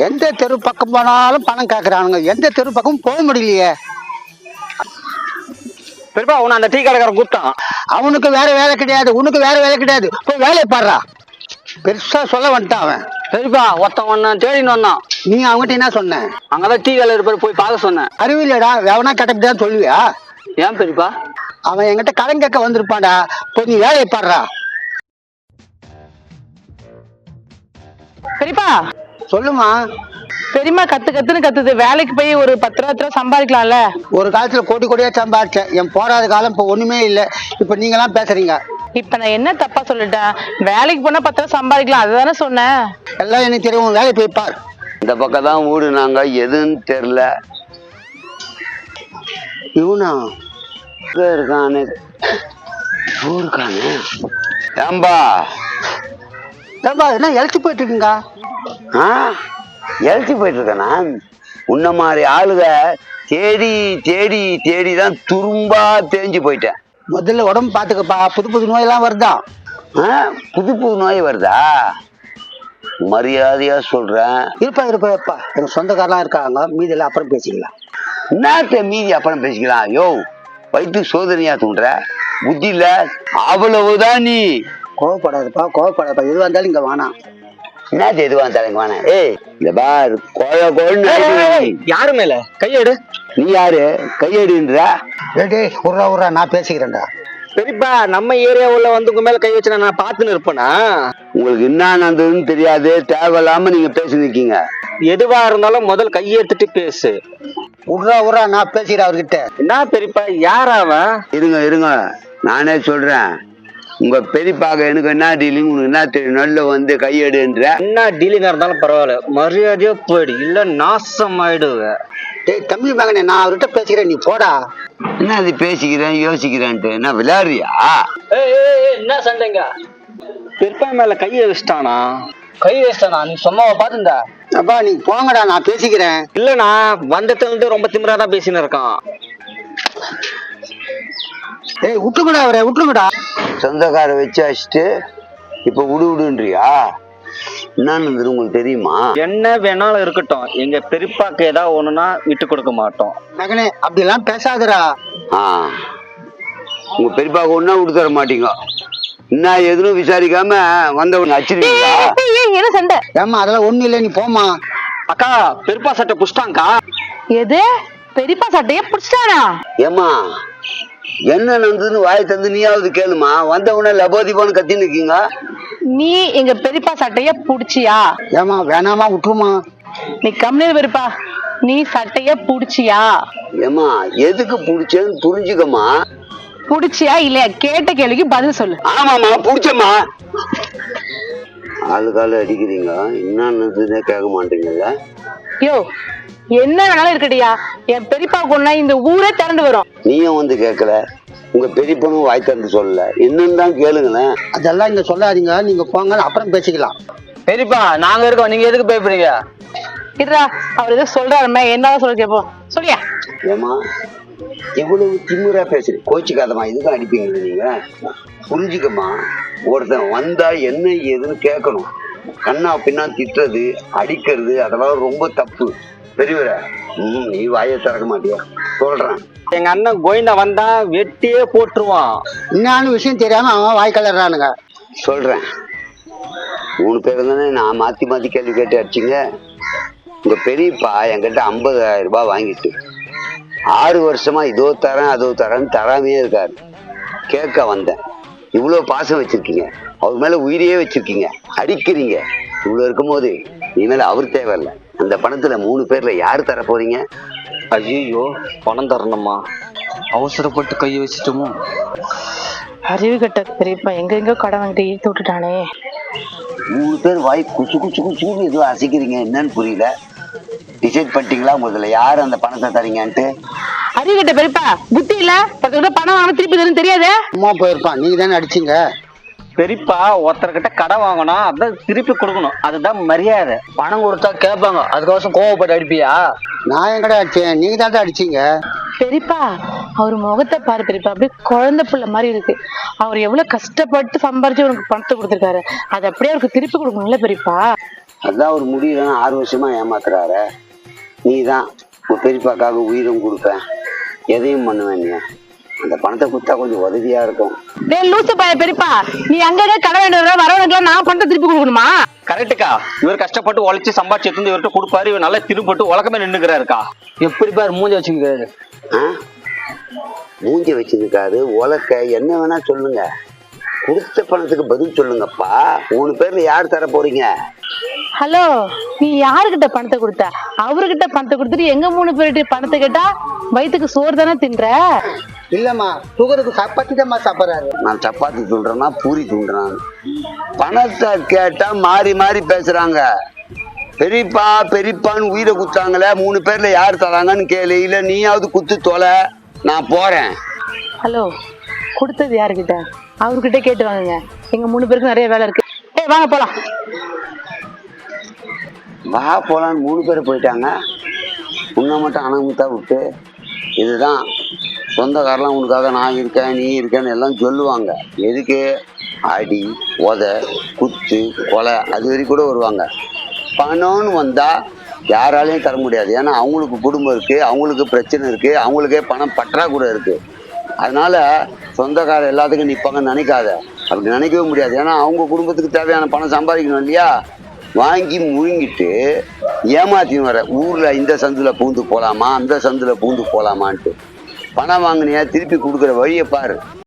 எந்த தெரு பக்கம் போனாலும் பணம் கேட்கறானுங்க, எந்த தெரு பக்கம் போக முடியலையே. பெரியப்பா உன்னை அந்த டீ கடைக்காரன் கூப்பிட்டான். அவனுக்கு வேற வேலை கிடையாது, உனக்கு வேற வேலை கிடையாது, போய் வேலையை பாடுறா. பெருசா சொல்ல வந்துட்டான் அவன். பெரியப்பா ஒருத்தன் ஒன்னு தேடின்னு வந்தான். நீ அவன்கிட்ட என்ன சொன்ன? அங்கதான் டீ வேலை இருப்பாரு, போய் பார்க்க சொன்னேன். அறிவில்லடா, வேவனா கட்டப்பட்டு சொல்லுவியா? ஏன் பெரியப்பா? அவன் என்கிட்ட கடன் கேட்க வந்திருப்பான்டா, போய் நீ வேலையை பாடுறா. பெரியப்பா சொல்லுமா. பெரியமா கத்துன்னு கத்துது. வேலைக்கு போய் ஒரு 10 ரூபா சம்பாதிக்கலாம்ல. ஒரு காலத்துல கோடி கோடியா சம்பாதிச்சேன், என் போராத காலம் இப்ப ஒண்ணுமே இல்ல. இப்ப நீங்க எல்லாம் பேசுறீங்க. இப்ப நான் என்ன தப்பா சொல்லிட்டேன்? வேலைக்கு போனா 10 ரூபா சம்பாதிக்கலாம், அதுதானே சொன்னேன். எல்லாம் எனக்கு தெரியும், வேலை போய் பார். இந்த பக்கம் தான் ஊடு, நாங்க எதுன்னு தெரியல. இவனா இருக்கானே இருக்கானே. ஏம்பா என்ன இழைச்சி போயிட்டு இருக்கீங்க? எழுச்சி போயிட்டு இருக்கானா? உன்ன மாதிரி ஆளுக தேடி தேடி தேடி தான் துரும்பா தேஞ்சு போயிட்டேன். முதல்ல உடம்பு பாத்துக்கப்பா, புது புது நோயெல்லாம் வருதா? புது புது நோய் வருதா? மரியாதையா சொல்றேன். இருப்பா எனக்கு சொந்தக்காரெல்லாம் இருக்காங்க, மீதியெல்லாம் அப்புறம் பேசிக்கலாம். என்னத்த மீதி அப்புறம் பேசிக்கலாம்? யோ, வயிற்று சோதனையா தூண்டுற புத்தி இல்ல, அவ்வளவுதான். நீ கோவப்படாதப்பா, எதுவா இருந்தாலும் இங்க வேணாம். என்னது எதுவா இருந்தாலும் இங்க வேணாம்? ஏய் இந்த பார், கோழ யாரு மேல கையெடு? நீ யாரு கையெடுன்ற? டேய் உர்றா நான் பேசிக்கிறேன்டா. பெரியப்பா நம்ம ஏரியா உள்ள வந்து உங்க மேல கை வச்சு நான் பாத்துன்னு இருப்பேனா? உங்களுக்கு என்ன நடந்ததுன்னு தெரியாது, தேவையில்லாம நீங்க பேசி நிக்கீங்க. எதுவா இருந்தாலும் முதல் கையை எடுத்துட்டு பேசு. உர்றா நான் பேசிக்கிறேன் அவர்கிட்ட. என்ன பெரியப்பா, யாராவன்? இருங்க நானே சொல்றேன். உங்க பெரியப்பாக எனக்கு என்ன டீலிங், உனக்கு என்ன தெரியும்? நல்ல வந்து கையெடுன்ற. என்ன டீலிங்கா இருந்தாலும் பரவாயில்ல, மரியாதையா போயிடு, இல்ல நாசம் ஆயிடுவ. டேய் தம்பி மகனே, நான் அவர்கிட்ட பேசிக்கிறேன், நீ போடா. என்ன அது பேசிக்கிறேன் யோசிக்கிறேன்ட்டு என்ன விளையாடுறியா? என்ன சண்டைங்க? பெரியப்பா மேல கையை வச்சிட்டானா? கை வச்சிட்டானா? நீ சும்மாவை பாத்துந்தா? அப்பா நீ போங்கடா, நான் பேசிக்கிறேன். இல்லண்ணா, வந்ததுல இருந்து ரொம்ப திமிராதான் பேசின்னு இருக்கான். ஏய் விட்டுருங்கடா. சொந்தக்கார வச்சு அடிச்சுட்டு இப்ப விடுன்றியா? என்னன்னு உங்களுக்கு தெரியுமா? என்ன வேணாலும் இருக்கட்டும், எங்க பெரியப்பாக்கு ஏதாவது ஒண்ணுன்னா விட்டு கொடுக்க மாட்டோம். மகனே அப்படி எல்லாம் பேசாதடா. உங்க பெரியப்பாக்கு ஒன்னா விட்டு தர மாட்டீங்க. என்ன எதுவும் விசாரிக்காம வந்தவங்க அச்சிருக்கீங்களா? என்ன சண்டை? ஏமா அதெல்லாம் ஒண்ணு இல்ல, நீ போமா. அக்கா பெரியப்பா சட்டை புடிச்சிட்டாங்கக்கா. எது? பெரியப்பா சட்டைய புடிச்சிட்டானா? ஏமா என்ன நடந்ததுன்னு வாயை தந்து நீயாவது கேளுமா. வந்தவன லபோதிபான்னு கத்தி நிக்கீங்க. நீ எங்க பெரியப்பா சட்டைய புடிச்சியா? ஏமா வேணாமா, விட்டுருமா. நீ கம்மியா பெரியப்பா, நீ சட்டைய புடிச்சியா? ஏமா எதுக்கு புடிச்சேன்னு புரிஞ்சுக்கமா. புடிச்சியா இல்லையா? கேட்ட கேள்விக்கு பதில் சொல்லு. ஆமாமா புடிச்சம்மா. ஆளுக்கால அடிக்கிறீங்க, என்னன்னு கேட்க மாட்டீங்கல்ல? யோ என்ன வேணாலும் இருக்கட்டியா, என் பெரியப்பா கொண்டா இந்த ஊரே திரண்டு வரும். நீயும் வந்து கேட்கல, உங்க பெரியப்பனும் வாய் திறந்து சொல்லல, என்னன்னு தான் கேளுங்களேன். அதெல்லாம் இங்க சொல்லாதீங்க, நீங்க போங்க, அப்புறம் பேசிக்கலாம். பெரியப்பா நாங்க இருக்கோம், நீங்க எதுக்கு பயப்படுறீங்க? இதுடா அவர் ஏதோ சொல்றாருமே, என்னதான் சொல்ல கேப்போம், சொல்லியா? ஏமா எவ்வளவு திமுறா பேசுறீங்க, கோச்சிக்காதமா. இதுக்கும் அடிப்பீங்க நீங்க? புரிஞ்சுக்கமா. ஒருத்தன் வந்தா என்ன ஏதுன்னு கேட்கணும். கண்ணா பின்னா திட்டுறது அடிக்கிறது அதெல்லாம் ரொம்ப தப்பு. பெரியவர நீ வாயை திறக்க மாட்டியா? சொல்றேன். எங்க அண்ணன் கோயிந்தா வந்தா வெட்டியே போட்டுருவான். என்னன்னு விஷயம் தெரியாம அவன் வாய் கலர்றானுங்க. சொல்றேன். 3 பேர் தானே நான் மாத்தி கேள்வி கேட்டு அடிச்சிங்க. உங்க பெரியப்பா என்கிட்ட 50,000 ரூபாய் வாங்கிட்டு 6 வருஷமா இதோ தரேன் அதோ தரேன்னு தராமே இருக்காரு. கேட்க வந்தேன். இவ்வளவு பாசம் வச்சிருக்கீங்க, அவர் மேல உயிரையே வச்சிருக்கீங்க, அடிக்கிறீங்க. இவ்வளவு இருக்கும் போது இனிமேல அவர் தேவையில்லை. அந்த பணத்துல 3 பேர்ல யாரு தர போறீங்க? ஐயோ பணம் தரணுமா? அவசரப்பட்டு கையை வச்சுட்டோமோ? அறிவு கட்ட பெரியப்பா எங்க கடன் வாங்கிட்டு ஈர்த்து விட்டுட்டானே. 3 பேர் வாய் குச்சு குச்சு குச்சுன்னு எதுவும் அசைக்கிறீங்க, என்னன்னு புரியல. டிசைட் பண்ணிட்டீங்களா முதல்ல யாரு அந்த பணத்தை தரீங்கன்ட்டு? அறிவு கட்ட பெரியப்பா புத்தி இல்ல, 10 ரூபாய் பணம் வாங்க திருப்பி தரும் தெரியாது. அம்மா போயிருப்பான், நீங்க தானே அடிச்சீங்க. பெரியப்பா ஒருத்தர்கிட்ட கடன் வாங்கணும், அதான் திருப்பி கொடுக்கணும், அதுதான் மரியாதை. பணம் கொடுத்தா கேட்பாங்க, அதுக்கோசம் கோவப்பட்டு அடிப்பியா? நான் எங்கடா அடிச்சேன், நீங்க தாண்டா அடிச்சீங்க. பெரியப்பா அவர் முகத்தை பாரு பெரியப்பா, அப்படியே குழந்தை பிள்ளை மாதிரி இருக்கு. அவர் எவ்வளவு கஷ்டப்பட்டு சம்பாரிச்சு உனக்கு பணத்தை கொடுத்துருக்காரு, அதை அப்படியே அவருக்கு திருப்பி கொடுக்கணும்ல பெரியப்பா. அதான் ஒரு முடியலன்னா 6 வருஷமா ஏமாத்துறாரு. நீ தான் உங்க பெரியப்பாக்காக உயிரும் கொடுப்பேன், எதையும் பண்ணுவேன். நீ அந்த பணத்தை கொடுத்தா கொஞ்சம் உதவியா இருக்கும். டேய் லூசு பாய பெரியப்பா, நீ அங்கங்க கடை வேண்டிய வரவனுக்குலாம் நான் பணத்தை திருப்பி கொடுக்கணுமா? கரெக்டுக்கா, இவர் கஷ்டப்பட்டு உழைச்சி சம்பாதிச்சு எடுத்து இவர்கிட்ட கொடுப்பாரு, இவர் நல்லா திருப்பட்டு உலகமே நின்னுக்கிறாருக்கா. எப்படி பாரு மூஞ்சி வச்சுக்கிறாரு. மூஞ்சி வச்சிருக்காரு, உலக்க என்ன வேணா சொல்லுங்க, கொடுத்த பணத்துக்கு பதில் சொல்லுங்கப்பா. 3 பேர்ல யார் தர போறீங்க? ஹலோ, நீ யாருகிட்ட பணத்தை கொடுத்த? அவர்கிட்ட பணத்தை கொடுத்துட்டு எங்க 3 பேர்கிட்ட பணத்தை கேட்டா வயிற்றுக்கு சோறு தானே தின்ற? இல்லம்மா, சுகருக்கு சப்பாத்தி தான் சாப்பிட்றாரு. நான் சப்பாத்தி தூண்டுறேன்னா பூரி தூண்டுறான். பணத்தை கேட்டா மாறி மாறி பேசுறாங்க. பெரியப்பா பெரியப்பான்னு உயிரை குத்தாங்களே, 3 பேர்ல யார் தராங்கன்னு கேளு, இல்ல நீயாவது குத்து தொலை, நான் போறேன். ஹலோ, கொடுத்தது யாருகிட்ட? அவர்கிட்ட கேட்டு வாங்குங்க. எங்க 3 பேருக்கு நிறைய வேலை இருக்கு. ஏய் வாங்க போலாம். வா போலான்னு 3 பேர் போயிட்டாங்க. உன்னை மட்டும் அனமுத்தா விட்டு, இதுதான் சொந்தக்காரெல்லாம் உனக்காக நான் இருக்கேன் நீ இருக்கேன்னு எல்லாம் சொல்லுவாங்க. எதுக்கு? அடி உத குத்து கொலை அது வரைக்கும் கூட வருவாங்க. பணம்னு வந்தா யாராலையும் தர முடியாது. ஏன்னா அவங்களுக்கு குடும்பம் இருக்கு, அவங்களுக்கு பிரச்சனை இருக்கு, அவங்களுக்கே பணம் பற்றாக்குறை இருக்கு. அதனால சொந்தக்கார எல்லாத்துக்கும் நிற்பாங்கன்னு நினைக்காத. அப்படி நினைக்கவே முடியாது. ஏன்னா அவங்க குடும்பத்துக்கு தேவையான பணம் சம்பாதிக்கணும் இல்லையா? வாங்கி முழுங்கிட்டு ஏமாத்தின்னு வர, ஊர்ல இந்த சந்துல பூந்து போலாமா அந்த சந்துல பூந்து போலாமான்ட்டு. பணம் வாங்கினியா திருப்பி கொடுக்குற வழியை பாரு.